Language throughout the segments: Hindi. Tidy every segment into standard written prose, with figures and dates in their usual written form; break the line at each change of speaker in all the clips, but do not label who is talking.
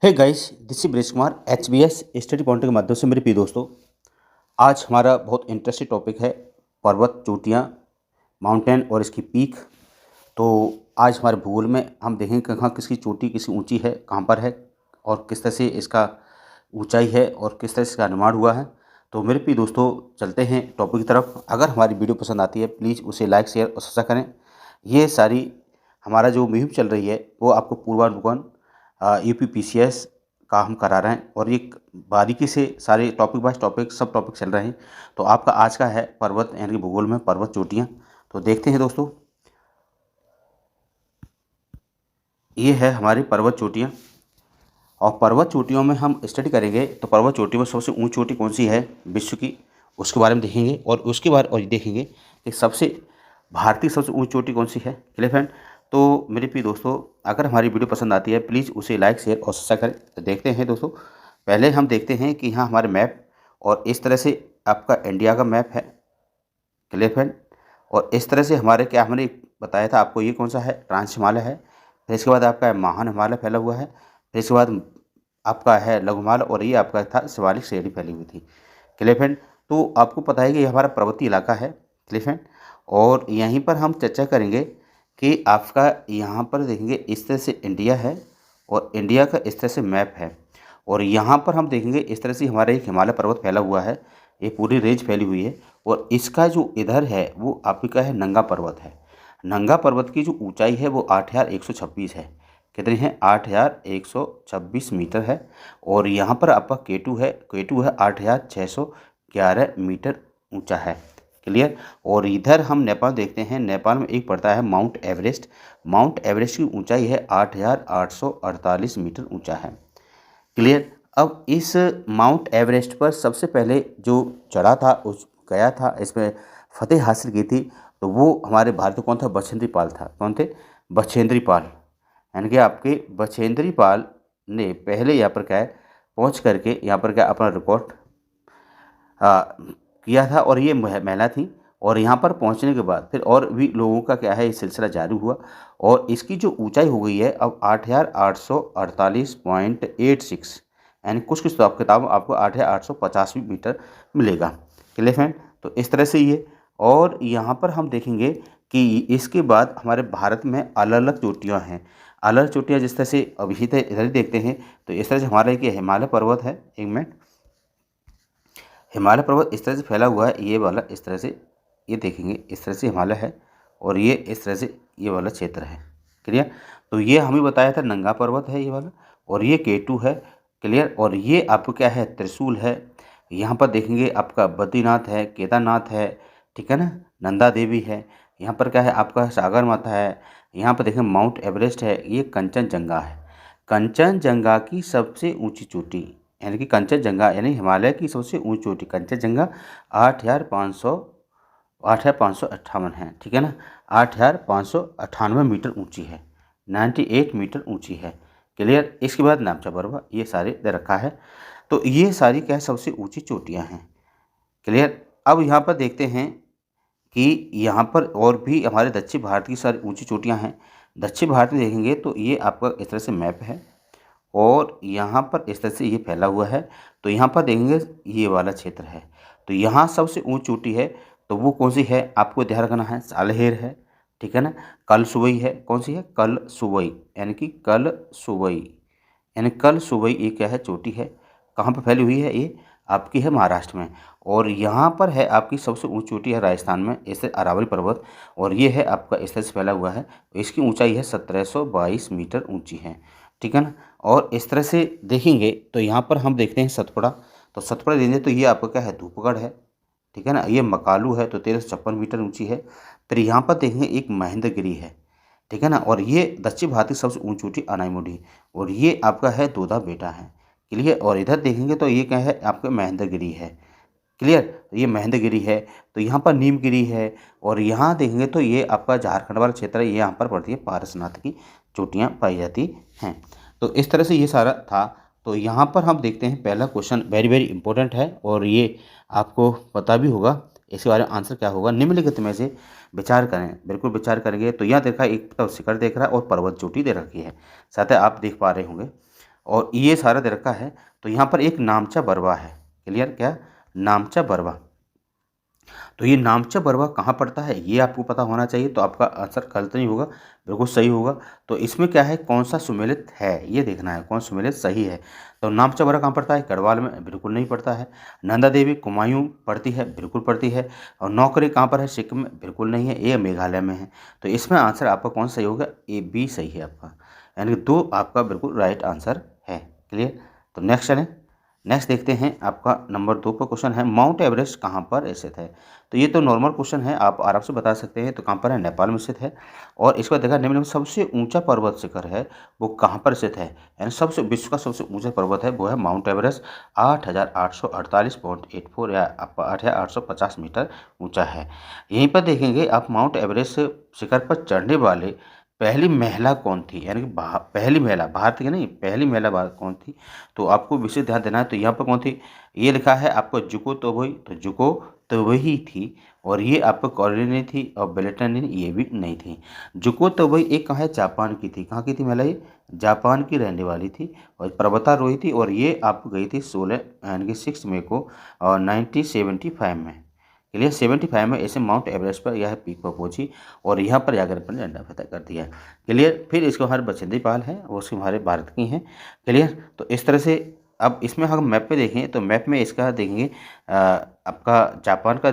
हे गाइस, दिस इज ब्रेश कुमार एचबीएस स्टडी पॉइंट के माध्यम से मेरे प्रिय दोस्तों। आज हमारा बहुत इंटरेस्टिंग टॉपिक है पर्वत, चोटियाँ, माउंटेन और इसकी पीक। तो आज हमारे भूगोल में हम देखेंगे कहाँ किसकी चोटी किसकी ऊंची है, कहाँ पर है और किस तरह से इसका ऊंचाई है और किस तरह से इसका निर्माण हुआ है। तो मेरे प्रिय दोस्तों, चलते हैं टॉपिक की तरफ। अगर हमारी वीडियो पसंद आती है प्लीज़ उसे लाइक शेयर और सब्सक्राइब करें। ये सारी हमारा जो मुहिम चल रही है वो आपको पूर्वानुमान यूपीपीसीएस का हम करा रहे हैं और ये बारीकी से सारे टॉपिक बाय टॉपिक सब टॉपिक चल रहे हैं। तो आपका आज का है पर्वत यानी कि भूगोल में पर्वत चोटियाँ। तो देखते हैं दोस्तों, ये है हमारी पर्वत चोटियाँ और पर्वत चोटियों में हम स्टडी करेंगे। तो पर्वत चोटियों में सबसे ऊंची चोटी कौन सी है विश्व की, उसके बारे में देखेंगे और उसके बाद और देखेंगे कि सबसे भारतीय सबसे ऊंची चोटी कौन सी है। Clear friend? तो मेरे प्रिय दोस्तों, अगर हमारी वीडियो पसंद आती है प्लीज़ उसे लाइक शेयर और सब्सक्राइब करें। तो देखते हैं दोस्तों, पहले हम देखते हैं कि यहाँ हमारे मैप और इस तरह से आपका इंडिया का मैप है। Clear friend? और इस तरह से हमारे क्या हमने बताया था आपको, ये कौन सा है, ट्रांस हिमालय है। फिर इसके बाद आपका महान हिमालय फैला हुआ है। फिर इसके बाद आपका है लघु हिमालय और ये आपका था शिवालिक श्रेणी फैली हुई थी। Clear friend? तो आपको पता है कि ये हमारा पर्वतीय इलाका है। Clear friend? और यहीं पर हम चर्चा करेंगे कि आपका यहाँ पर देखेंगे इस तरह से इंडिया है और इंडिया का इस तरह से मैप है। और यहाँ पर हम देखेंगे इस तरह से हमारा एक हिमालय पर्वत फैला हुआ है, ये पूरी रेंज फैली हुई है। और इसका जो इधर है वो आपका है नंगा पर्वत है। नंगा पर्वत की जो ऊंचाई है वो 8,126 है। कितनी है? 8,126 मीटर है। और यहाँ पर आपका केटू है 8,611 मीटर ऊंचा है। क्लियर? और इधर हम नेपाल देखते हैं, नेपाल में एक पड़ता है माउंट एवरेस्ट। माउंट एवरेस्ट की ऊंचाई है 8,848 मीटर ऊंचा है। क्लियर? अब इस माउंट एवरेस्ट पर सबसे पहले जो चढ़ा था उस गया था इसमें फतेह हासिल की थी, तो वो हमारे भारत कौन था? बछेंद्री पाल था। कौन थे? बछेंद्री पाल। यानी कि आपके बछेंद्री पाल ने पहले यहाँ पर क्या है पहुँच करके यहाँ पर क्या अपना रिकॉर्ड किया था और ये महिला थी। और यहाँ पर पहुँचने के बाद फिर और भी लोगों का क्या है ये सिलसिला जारी हुआ और इसकी जो ऊंचाई हो गई है अब 8,848.86, यानी कुछ कुछ तो किताब आपको 8,850 मीटर मिलेगा। Clear friend? तो इस तरह से ये, और यहाँ पर हम देखेंगे कि इसके बाद हमारे भारत में अलग अलग चोटियाँ हैं। अलग अलग चोटियाँ जिस तरह से अभी इधर ही देखते हैं तो इस तरह से हमारा एक हिमालय पर्वत है। एक मिनट, हिमालय पर्वत इस तरह से फैला हुआ है, ये वाला इस तरह से, ये देखेंगे इस तरह से हिमालय है और ये इस तरह से ये वाला क्षेत्र है। क्लियर? तो ये हमें बताया था नंगा पर्वत है ये वाला, और ये केटू है। क्लियर? और ये आपको क्या है? त्रिशूल है। यहाँ पर देखेंगे आपका बद्रीनाथ है, केदारनाथ है, ठीक है ना, नंदा देवी है। यहाँ पर क्या है आपका सागर माता है। यहाँ पर देखें माउंट एवरेस्ट है, ये कंचनजंगा है। कंचनजंगा की सबसे ऊंची चोटी यानी कि कंचनजंगा यानी हिमालय की सबसे ऊंची चोटी कंचनजंगा 8,558 है। ठीक है ना, 8,598 मीटर ऊंची है, 98 मीटर ऊंची है। क्लियर? इसके बाद नामचा पर्वत, ये सारे दे रखा है। तो ये सारी क्या है सबसे ऊंची चोटियां हैं। क्लियर? अब यहाँ पर देखते हैं कि यहाँ पर और भी हमारे दक्षिण भारत की सारी ऊंची चोटियाँ हैं। दक्षिण भारत में देखेंगे तो ये आपका इस तरह से मैप है और यहाँ पर इस तरह से ये फैला हुआ है। तो यहाँ पर देखेंगे ये वाला क्षेत्र है। तो यहाँ सबसे ऊंची चोटी है, तो वो कौन सी है आपको ध्यान रखना है? सालहेर है। ठीक है ना, कल सुबई है। कौन सी है? कल सुबई, यानी कि कल सुबई, यानी कल सुबई ये क्या है? चोटी है। कहाँ पर फैली हुई है? ये आपकी है महाराष्ट्र में। और यहाँ पर है आपकी सबसे ऊंची चोटी है राजस्थान में, इसे अरावली पर्वत, और ये है आपका इस तरह से फैला हुआ है। इसकी ऊंचाई है 1722 मीटर ऊंची है। ठीक है ना। और इस तरह से देखेंगे तो यहाँ पर हम देखते हैं सतपुड़ा। तो सतपुड़ा देंगे तो ये आपका क्या है? धूपगढ़ है। ठीक है ना, ये मकालू है तो 1356 मीटर ऊंची है। फिर यहाँ पर देखेंगे एक महेंद्रगिरी है। ठीक है ना, और ये दक्षिण भारत की सबसे ऊंची चोटी अनाईमुड़ी, और ये आपका है दोदा बेटा है। क्लियर? और इधर देखेंगे तो ये क्या है? आपका महेंद्रगिरी है। क्लियर? ये महेंद्रगिरी है। तो यहाँ पर नीमगिरी है। और यहाँ देखेंगे तो ये आपका झारखंड वाला क्षेत्र है, ये यहाँ पर पड़ती है पारसनाथ की चोटियाँ पाई जाती हैं। तो इस तरह से ये सारा था। तो यहाँ पर हम देखते हैं पहला क्वेश्चन वेरी वेरी इंपॉर्टेंट है और ये आपको पता भी होगा इसके बारे में आंसर क्या होगा। निम्नलिखित में से विचार करें। बिल्कुल विचार करेंगे। तो यहाँ देखा एक तो शिखर देख रहा है और पर्वत चोटी दे रखी है, साथ ही आप देख पा रहे होंगे। और ये सारा दे रखा है। तो यहाँ पर एक नामचा बरवा है। क्लियर? क्या? नामचा बरवा। तो ये नामचा बरवा कहाँ पड़ता है ये आपको पता होना चाहिए, तो आपका आंसर गलत नहीं होगा, बिल्कुल सही होगा। तो इसमें क्या है, कौन सा सुमेलित है ये देखना है, कौन सुमेलित सही है। तो नामचा बरवा कहाँ पड़ता है? गढ़वाल में, बिल्कुल नहीं पड़ता है। नंदा देवी कुमायूं पड़ती है, बिल्कुल पड़ती है। और नौकरी कहाँ पर है? सिक्किम में, बिल्कुल नहीं है, ये मेघालय में है। तो इसमें आंसर आपका कौन सही होगा? ए बी सही है आपका, यानी कि 2 आपका बिल्कुल राइट आंसर है। क्लियर? तो नेक्स्ट चलें। नेक्स्ट देखते हैं, आपका नंबर 2 पर क्वेश्चन है, माउंट एवरेस्ट कहाँ पर स्थित है? तो ये तो नॉर्मल क्वेश्चन है, आप आराम से बता सकते हैं। तो कहाँ पर है? नेपाल में स्थित है। और इसके बाद देखा, निम्न में सबसे ऊंचा पर्वत शिखर है वो कहाँ पर स्थित है? यानी सबसे विश्व का सबसे ऊंचा पर्वत है वो है माउंट एवरेस्ट, 8,848.84 या 8,850 मीटर ऊंचा है। यहीं पर देखेंगे आप, माउंट एवरेस्ट शिखर पर चढ़ने वाले पहली महिला कौन थी, यानी कि पहली महिला, भारत की नहीं, पहली महिला भारत कौन थी? तो आपको विशेष ध्यान देना है। तो यहाँ पर कौन थी? ये लिखा है आपको जुको तोबोई, तो जुको तो वही थी। और ये आपको कॉलोनी नहीं थी, और बेलेटन ये भी नहीं थी। जुको तो वही एक कहाँ है? जापान की थी। कहाँ की थी महिला ये? जापान की रहने वाली थी और पर्वतारोही थी। और ये आपको गई थी 16 यानी कि 6 मई को और 1975 में। क्लियर? 75 में ऐसे माउंट एवरेस्ट पर यह पीक पर पहुंची और यहाँ पर जाकर अपने झंडा फतह कर दिया। क्लियर? फिर इसके हमारे बछेंद्री पाल है, वो उसके हमारे भारत की हैं। क्लियर? तो इस तरह से अब इसमें हम मैप पे देखें तो मैप में इसका देखेंगे आपका जापान का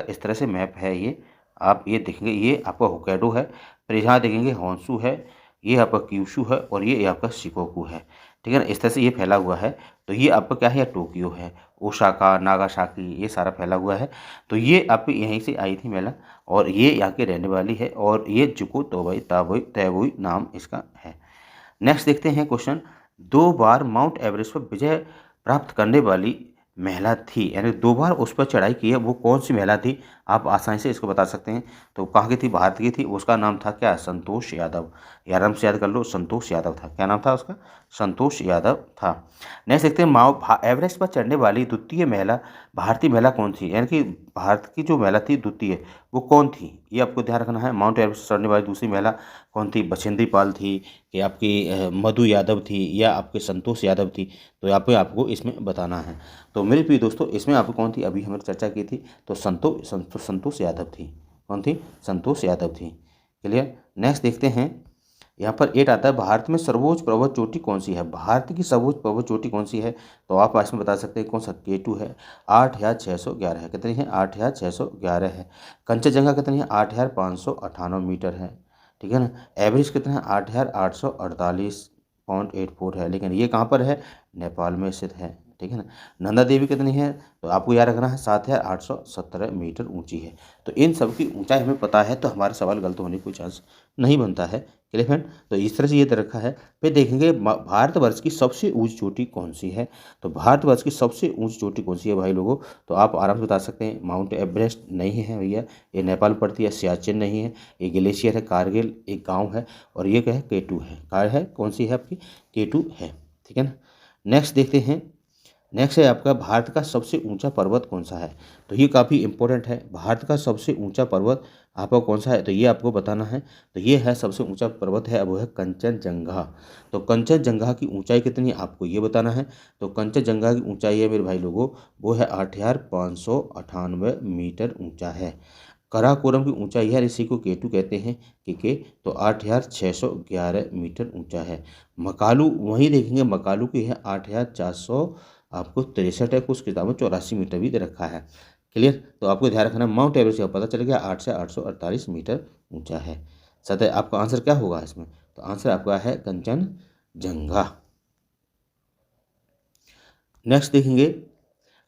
इस तरह से मैप है ये। आप ये देखेंगे, ये आपका होक्काइडो है, फिर यहाँ देखेंगे होन्शु है, ये आपका क्यूशु है और ये आपका शिकोकू है। ठीक है ना? इस तरह से ये फैला हुआ है। तो ये आपका क्या है? टोक्यो है, ओसाका, नागासाकी, ये सारा फैला हुआ है। तो ये आपकी यहीं से आई थी महिला और ये यहाँ की रहने वाली है और ये जुको तोबई ताबोई तैबोई नाम इसका है। नेक्स्ट देखते हैं क्वेश्चन, 2 बार माउंट एवरेस्ट पर विजय प्राप्त करने वाली महिला थी, यानी 2 बार उस पर चढ़ाई की है, वो कौन सी महिला थी? आप आसानी से इसको बता सकते हैं। तो कहाँ की थी? भारत की थी। उसका नाम था क्या? संतोष यादव। या आराम से याद कर लो, संतोष यादव था। क्या नाम था उसका? संतोष यादव था। नेक्स्ट देखते हैं, एवरेस्ट पर चढ़ने वाली द्वितीय महिला भारतीय महिला कौन थी, यानी कि भारत की जो महिला थी द्वितीय, वो कौन थी? ये आपको ध्यान रखना है। माउंट एवरेस्ट चढ़ने वाली दूसरी महिला कौन थी? बछेंद्री पाल थी कि आपकी मधु यादव थी या आपके संतोष यादव थी? तो यहाँ पे आपको इसमें बताना है। तो मेरे प्रिय दोस्तों, इसमें आपको कौन थी? अभी हमने चर्चा की थी, तो संतोष यादव थी। कौन थी? संतोष यादव थी। क्लियर? नेक्स्ट देखते हैं, यहाँ पर 8 आता है, भारत में सर्वोच्च पर्वत चोटी कौन सी है? भारत की सर्वोच्च पर्वत चोटी कौन सी है? तो आप इसमें बता सकते हैं कौन सा? K2 है, 8,611 है। कितनी है? 8,611 है। कंचनजंगा कितनी है? 8,598 मीटर है। ठीक है ना? एवरेज कितना है? 8,848.84 है। लेकिन ये कहाँ पर है? नेपाल में स्थित है। ठीक है ना? नंदा देवी कितनी है? तो आपको याद रखना है 7,817 मीटर ऊंची है। तो इन सब की ऊंचाई हमें पता है, तो हमारा सवाल गलत होने का कोई चांस नहीं बनता है। Clear friend? तो इस तरह से ये दे रखा है। फिर देखेंगे भारतवर्ष की सबसे ऊंची चोटी कौन सी है? तो भारतवर्ष की सबसे ऊंची चोटी कौन सी है भाई लोगों? तो आप आराम से बता सकते हैं, माउंट एवरेस्ट नहीं है भैया, ये नेपाल पड़ती है। सियाचिन नहीं है, ये ग्लेशियर है, कारगिल एक गाँव है। और ये क्या है? K2 है। कार है कौन सी है आपकी? K2 है। ठीक है ना? नेक्स्ट देखते हैं, नेक्स्ट है आपका, भारत का सबसे ऊंचा पर्वत कौन सा है? तो ये काफ़ी इंपॉर्टेंट है। भारत का सबसे ऊंचा पर्वत आपका कौन सा है? तो ये आपको बताना है। तो ये है सबसे ऊंचा पर्वत है, वो है कंचनजंगा। तो कंचनजंगा की ऊंचाई कितनी है आपको ये बताना है। तो कंचनजंगा की ऊंचाई है मेरे भाई लोगों, वो है 8,598 मीटर ऊंचा है। कराकोरम की ऊंचाई है, इसी को K2 कहते हैं, के तो 8,611 मीटर ऊंचा है। मकालू वहीं देखेंगे, मकालू की है 8,400 आपको 63 है, कुछ किताबों 84 मीटर भी दे रखा है। क्लियर? तो आपको ध्यान रखना, माउंट एवरेस्ट का पता चल गया 8 से 848 मीटर ऊंचा है। सतह आपका आंसर क्या होगा इसमें? तो आंसर आपका है कंचनजंगा। नेक्स्ट देखेंगे,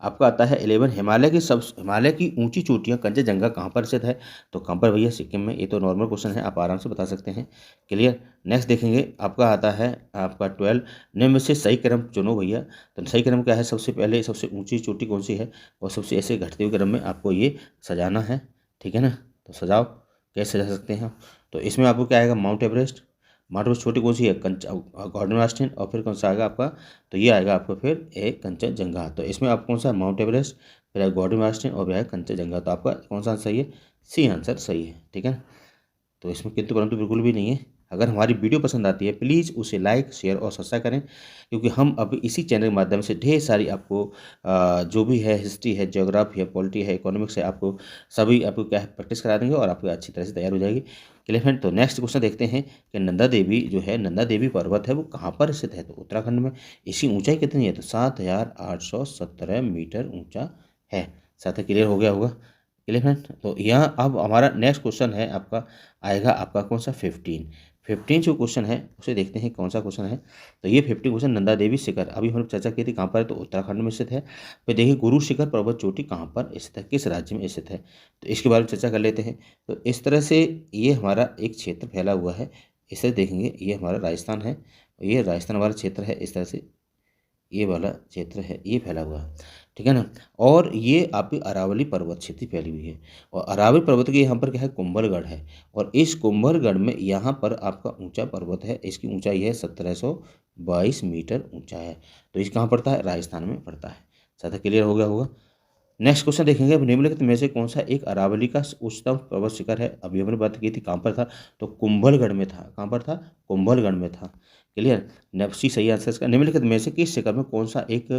आपका आता है 11, हिमालय की ऊंची चोटियां कंचनजंगा कहाँ पर स्थित है? तो कहाँ पर भैया? सिक्किम में। ये तो नॉर्मल क्वेश्चन है, आप आराम से बता सकते हैं। क्लियर? नेक्स्ट देखेंगे, आपका आता है आपका 12, निम्न में से सही क्रम चुनो भैया। तो सही क्रम क्या है? सबसे पहले सबसे ऊंची चोटी कौन सी है और सबसे ऐसे घटते हुए क्रम में आपको ये सजाना है। ठीक है ना? तो सजाओ, कैसे सजा सकते हैं? तो इसमें आपको क्या आएगा? Mount Everest. माउंट एवरेस्ट छोटी कौन सी है? गॉर्डन वास्टिन। और फिर कौन सा आएगा आपका? तो ये आएगा आपका फिर एक कंचनजंगा। तो इसमें आप कौन सा? माउंट एवरेस्ट, फिर है गॉर्डन वास्टिन और फिर है कंचनजंगा। तो आपका कौन सा आंसर सही है? सी आंसर सही है। ठीक है? तो इसमें किंतु परंतु बिल्कुल भी नहीं है। अगर हमारी वीडियो पसंद आती है प्लीज़ उसे लाइक शेयर और सब्सक्राइब करें, क्योंकि हम अब इसी चैनल के माध्यम से ढेर सारी आपको जो भी है हिस्ट्री है, ज्योग्राफी है, पॉलिटी है, इकोनॉमिक्स है, आपको सभी आपको क्या है प्रैक्टिस करा देंगे और आपको अच्छी तरह से तैयार हो जाएगी। चलिए फ्रेंड, तो नेक्स्ट क्वेश्चन देखते हैं कि नंदा देवी जो है, नंदा देवी पर्वत है वो कहाँ पर स्थित है? तो उत्तराखंड में। इसकी ऊंचाई कितनी है? तो 7,817 मीटर ऊंचा है। साथ ही क्लियर हो गया होगा। क्लियर फ्रेंड, तो यहाँ अब हमारा नेक्स्ट क्वेश्चन है आपका आएगा आपका कौन सा 15 जो क्वेश्चन है उसे देखते हैं कौन सा क्वेश्चन है। तो ये 15 क्वेश्चन नंदा देवी शिखर, अभी हम चर्चा की थी कहाँ पर है? तो उत्तराखंड में स्थित है। फिर देखिए गुरु शिखर पर्वत चोटी कहाँ पर स्थित है, किस राज्य में स्थित है, तो इसके बारे में चर्चा कर लेते हैं। तो इस तरह से ये हमारा एक क्षेत्र फैला हुआ है, इसे देखेंगे ये हमारा राजस्थान है, ये राजस्थान वाला क्षेत्र है, इस तरह से ये वाला क्षेत्र है, ये फैला हुआ है, ठीक है ना। और ये आपकी अरावली पर्वत क्षेत्र फैली हुई है, और अरावली पर्वत के यहाँ पर क्या है? कुंभलगढ़ है, और इस कुंभलगढ़ में यहाँ पर आपका ऊंचा पर्वत है, इसकी ऊंचाई है 1722 मीटर ऊंचा है। तो इस कहाँ पड़ता है? राजस्थान में पड़ता है। साथ क्लियर हो गया होगा। नेक्स्ट क्वेश्चन देखेंगे, अब निम्नलिखित में से कौन सा एक अरावली का उच्चतम पर्वत शिखर है? अभी हमने बात की थी कहाँ पर था? तो कुंभलगढ़ में था। कहाँ पर था? कुंभलगढ़ में था। क्लियर। नेप्सी सही आंसर इसका। निम्नलिखित में से किस शिखर में कौन सा एक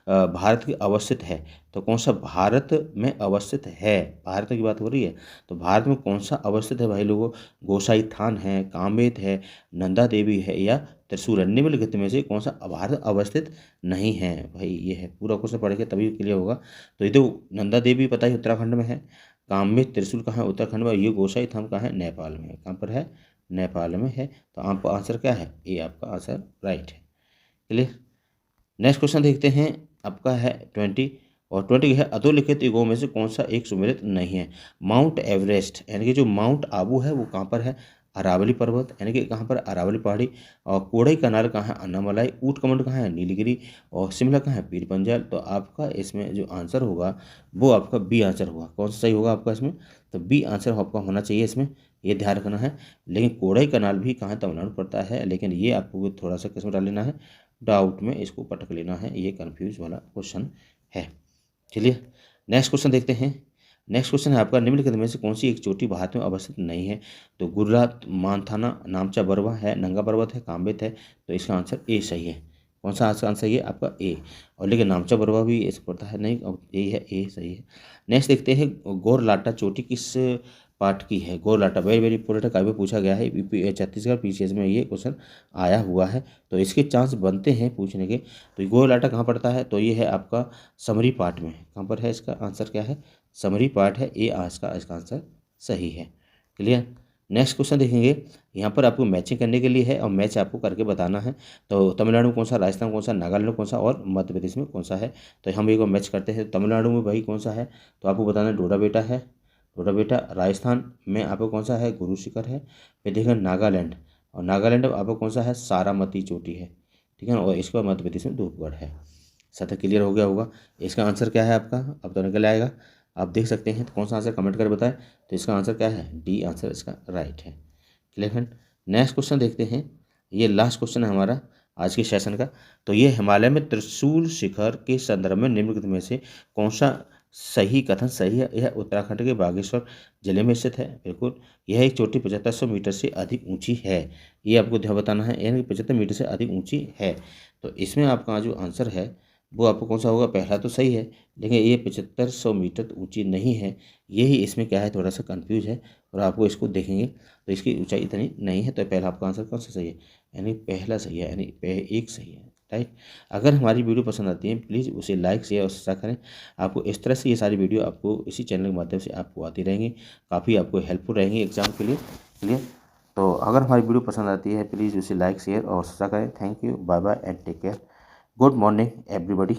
भारत की अवस्थित है? तो कौन सा भारत में अवस्थित है? भारत की बात हो रही है, तो भारत में कौन सा अवस्थित है भाई लोगों? गोसाई थान है, कामेत है, नंदा देवी है, या त्रिशूल है? निम्नलिखित में से कौन सा भारत अवस्थित नहीं है भाई? ये है पूरा क्वेश्चन पढ़ेंगे तभी क्लियर होगा। तो ये तो नंदा देवी पता ही उत्तराखंड में है, कामेत त्रिशूल कहाँ है? उत्तराखंड में। ये गोसाई थान कहाँ है? नेपाल में। कहाँ पर है? नेपाल में है। तो आपका आंसर क्या है? ये आपका आंसर राइट है। क्लियर। नेक्स्ट क्वेश्चन देखते हैं, आपका है 20, और 20 है अधोलिखित युगों में से कौन सा एक सुमेलित नहीं है? माउंट एवरेस्ट यानी कि जो माउंट आबू है वो कहाँ पर है? अरावली पर्वत यानी कि कहाँ पर? अरावली पहाड़ी। और कोड़ई कनाल कहाँ है? अन्नामलाई। ऊटकमंड कहाँ है? नीलगिरी। और शिमला कहाँ है? पीर पंजाल। तो आपका इसमें जो आंसर होगा वो आपका बी आंसर होगा। कौन सा सही होगा आपका इसमें? तो बी आंसर आपका होना चाहिए इसमें, ये ध्यान रखना है। लेकिन कोड़ई कनाल भी कहाँ? तमिलनाडु पड़ता है, लेकिन ये आपको थोड़ा सा किस्म डाल लेना है, डाउट में इसको पटक लेना है, ये कन्फ्यूज वाला क्वेश्चन है। चलिए नेक्स्ट क्वेश्चन देखते हैं। नेक्स्ट क्वेश्चन है आपका, निम्नलिखित में से कौन सी एक चोटी भारत में अवस्थित नहीं है? तो गुर्रात, मानथाना, नामचा बरवा है, नंगा पर्वत है, काम्बेत है। तो इसका आंसर ए सही है। कौन सा आंसर ये आपका? ए। और लेकिन नामचा बरवा भी ऐसे पड़ता है नहीं, यही है, ए सही है। नेक्स्ट देखते हैं, गोरलाटा चोटी किस पार्ट की है? गोरलाटा वेरी वेरी इंपॉर्टेंट, कभी पूछा गया है छत्तीसगढ़ पीसीएस में ये क्वेश्चन आया हुआ है, तो इसके चांस बनते हैं पूछने के। तो गोरलाटा कहाँ पड़ता है? तो ये है आपका समरी पार्ट में। कहाँ पर है? इसका आंसर क्या है? समरी पार्ट है, ए आज का इसका आंसर सही है। क्लियर। नेक्स्ट क्वेश्चन देखेंगे, यहाँ पर आपको मैचिंग करने के लिए है और मैच आपको करके बताना है। तो तमिलनाडु में कौन सा, राजस्थान में कौन सा, नागालैंड में कौन सा, और मध्य प्रदेश में कौन सा है? तो हम एक बार मैच करते हैं। तमिलनाडु में भाई कौन सा है? तो आपको बताना है डोडा बेटा है, डोडा बेटा। राजस्थान में आपको कौन सा है? गुरु शिखर है। फिर देखिए नागालैंड, और नागालैंड में आपको कौन सा है? सारामती चोटी है, ठीक है ना। और इसके बाद मध्य प्रदेश में धूपगढ़ है। सतह क्लियर हो गया होगा। इसका आंसर क्या है आपका? अब तो निकल आएगा, आप देख सकते हैं। तो कौन सा आंसर कमेंट कर बताएं। तो इसका आंसर क्या है? डी आंसर इसका राइट है। Clear friend. नेक्स्ट क्वेश्चन देखते हैं, ये लास्ट क्वेश्चन है हमारा आज के सेशन का। तो ये हिमालय में त्रिशूल शिखर के संदर्भ में निम्नलिखित में से कौन सा सही कथन सही है? यह उत्तराखंड के बागेश्वर जिले में स्थित है। बिल्कुल, यह एक चोटी 7500 मीटर से अधिक ऊंची है। ये आपको ध्यान बताना है, यानी 75 मीटर से अधिक ऊंची है। तो इसमें आपका जो आंसर है वो आपको कौन सा होगा? पहला तो सही है, लेकिन ये 7500 मीटर ऊंची नहीं है। यही इसमें क्या है, थोड़ा सा कंफ्यूज है, और आपको इसको देखेंगे तो इसकी ऊंचाई इतनी नहीं है। तो पहला आपका आंसर कौन सा सही है? यानी पहला सही है, यानी एक सही है, राइट। अगर हमारी वीडियो पसंद आती है प्लीज़ उसे लाइक शेयर और सब्सक्राइब करें। आपको इस तरह से ये सारी वीडियो आपको इसी चैनल के माध्यम से आपको आती रहेंगी, काफ़ी आपको हेल्पफुल रहेंगी एग्जाम के लिए। क्लियर। तो अगर हमारी वीडियो पसंद आती है प्लीज़ उसे लाइक शेयर और सब्सक्राइब करें। Thank you, bye bye and take care. Good morning everybody.